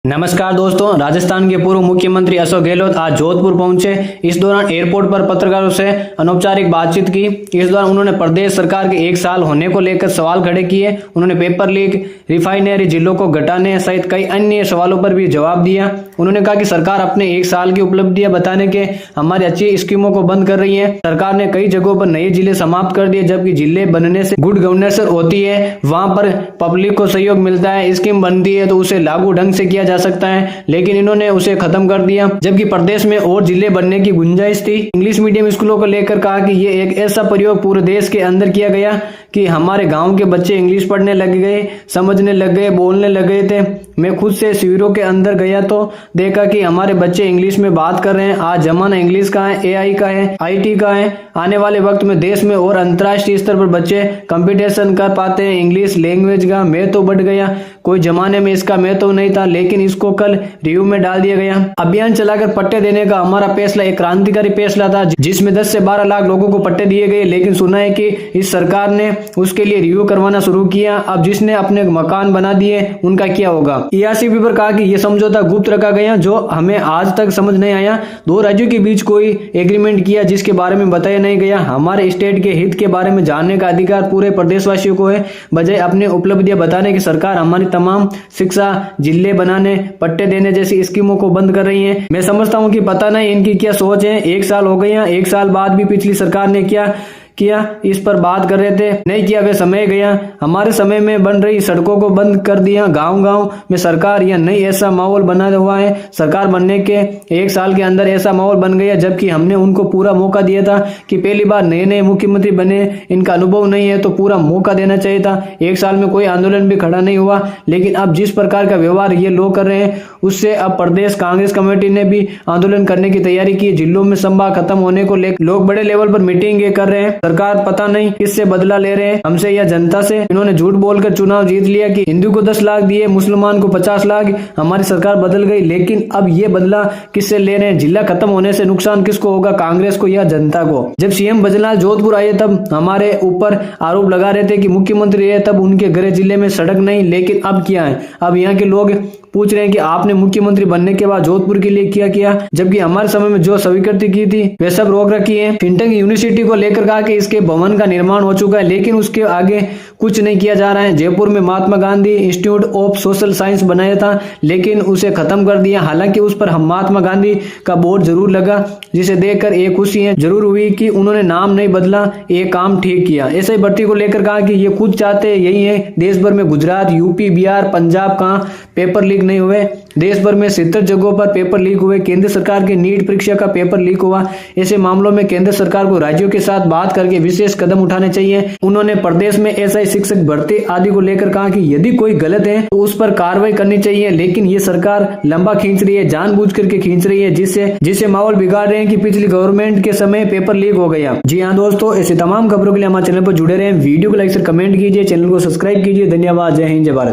नमस्कार दोस्तों, राजस्थान के पूर्व मुख्यमंत्री अशोक गहलोत आज जोधपुर पहुंचे। इस दौरान एयरपोर्ट पर पत्रकारों से अनौपचारिक बातचीत की। इस दौरान उन्होंने प्रदेश सरकार के 1 साल होने को लेकर सवाल खड़े किए। उन्होंने पेपर लीक, रिफाइनरी जिलों को घटाने सहित कई अन्य सवालों पर भी जवाब दिया। उन्होंने कहा कि सरकार अपने 1 साल की उपलब्धियां बताने के हमारी अच्छी स्कीमों को बंद कर रही है। सरकार ने कई जगहों पर नए जिले समाप्त कर दिए, जबकि जिले बनने से गुड गवर्नेंस होती है, वहां पर पब्लिक को सहयोग मिलता है। स्कीम बनती है तो उसे लागू ढंग से किया जा सकता है, लेकिन इन्होंने उसे खत्म कर दिया। जबकि प्रदेश में और जिले बनने की गुंजाइश थी। इंग्लिश मीडियम स्कूलों को लेकर कहा कि ये एक ऐसा प्रयोग पूरे देश के अंदर किया गया कि हमारे गांव के बच्चे इंग्लिश पढ़ने लग गए, समझने लग गए, बोलने लग गए थे। मैं खुद से शिविरों के अंदर गया तो देखा कि हमारे बच्चे इंग्लिश में बात कर रहे हैं। आज जमाना इंग्लिश का है, एआई का है, आईटी का है। आने वाले वक्त में देश में और अंतर्राष्ट्रीय स्तर पर बच्चे कंपटीशन कर पाते हैं। इंग्लिश लैंग्वेज का महत्व बढ़ गया। कोई जमाने में इसका महत्व नहीं था, लेकिन इसको कल रिव्यू में डाल दिया गया। अभियान चलाकर पट्टे देने का हमारा फैसला एक क्रांतिकारी फैसला था, जिसमें 10 से 12 लाख लोगों को पट्टे दिए गए। लेकिन सुना है कि इस सरकार ने उसके लिए रिव्यू करवाना शुरू किया। अब जिसने अपने मकान बना दिए उनका क्या होगा। ईआरसीपी पर कहा कि यह समझौता गुप्त रखा गया, जो हमें आज तक समझ नहीं आया। 2 राज्यों के बीच कोई एग्रीमेंट किया जिसके बारे में बताया नहीं गया। हमारे स्टेट के हित के बारे में जानने का अधिकार पूरे प्रदेशवासियों को है, बजाय अपनी उपलब्धियां बताने की सरकार हमारी तमाम शिक्षा, जिले बनाने, पट्टे देने जैसी स्कीमों को बंद कर रही है। मैं समझता हूं कि पता नहीं इनकी क्या सोच है। 1 साल हो गया, 1 साल बाद भी पिछली सरकार ने क्या किया इस पर बात कर रहे थे, नहीं किया। वे समय गया। हमारे समय में बन रही सड़कों को बंद कर दिया। गांव-गांव में सरकार या नहीं ऐसा माहौल बना हुआ है। सरकार बनने के 1 साल के अंदर ऐसा माहौल बन गया, जबकि हमने उनको पूरा मौका दिया था कि पहली बार नए मुख्यमंत्री बने, इनका अनुभव नहीं है तो पूरा मौका देना चाहिए था। 1 साल में कोई आंदोलन भी खड़ा नहीं हुआ। लेकिन अब जिस प्रकार का व्यवहार ये लोग कर रहे हैं, उससे अब प्रदेश कांग्रेस कमेटी ने भी आंदोलन करने की तैयारी की। जिलों में संभा खत्म होने को लेकर लोग बड़े लेवल पर मीटिंग कर रहे हैं। सरकार पता नहीं किससे बदला ले रहे हैं, हमसे या जनता से। इन्होंने झूठ बोलकर चुनाव जीत लिया कि हिंदू को 10 लाख दिए, मुसलमान को 50 लाख। हमारी सरकार बदल गई, लेकिन अब ये बदला किससे ले रहे हैं। जिला खत्म होने से नुकसान किसको होगा, कांग्रेस को या जनता को। जब सीएम बजलाल जोधपुर आए तब हमारे ऊपर आरोप लगा रहे थे कि मुख्यमंत्री है तब उनके गृह जिले में सड़क नहीं। लेकिन अब क्या है, अब यहाँ के लोग पूछ रहे हैं कि आपने मुख्यमंत्री बनने के बाद जोधपुर के लिए क्या किया, जबकि हमारे समय में जो स्वीकृति की थी वे सब रोक रखी है। फिनटेक यूनिवर्सिटी को लेकर कहा कि इसके भवन का निर्माण हो चुका है, लेकिन उसके आगे कुछ नहीं किया जा रहा है। जयपुर में Mahatma Gandhi institute of social science बनाया था, लेकिन उसे खत्म कर दिया। हालांकि उस पर हम महात्मा गांधी का बोर्ड जरूर लगा, जिसे देखकर एक खुशी है जरूर हुई कि उन्होंने नाम नहीं बदला, ये काम ठीक किया। ऐसे ही भर्ती को लेकर कहा कि ये खुद चाहते यही है। देश भर में गुजरात, यूपी, बिहार, पंजाब कहाँ पेपर लीक नहीं हुए। देश भर में 70 जगहों पर पेपर लीक हुए। केंद्र सरकार की नीट परीक्षा का पेपर लीक हुआ। ऐसे मामलों में केंद्र सरकार को राज्यों के साथ बात करके विशेष कदम उठाने चाहिए। उन्होंने प्रदेश में एसआई शिक्षक भर्ती आदि को लेकर कहा कि यदि कोई गलत है तो उस पर कार्रवाई करनी चाहिए, लेकिन ये सरकार लंबा खींच रही है, जानबूझ करके खींच रही है, जिससे माहौल बिगाड़ रहे हैं कि पिछली गवर्नमेंट के समय पेपर लीक हो गया। जी हाँ दोस्तों, ऐसी तमाम खबरों के लिए हमारे चैनल पर जुड़े रहें। वीडियो को लाइक से कमेंट कीजिए, चैनल को सब्सक्राइब कीजिए। धन्यवाद। जय हिंद, जय भारत।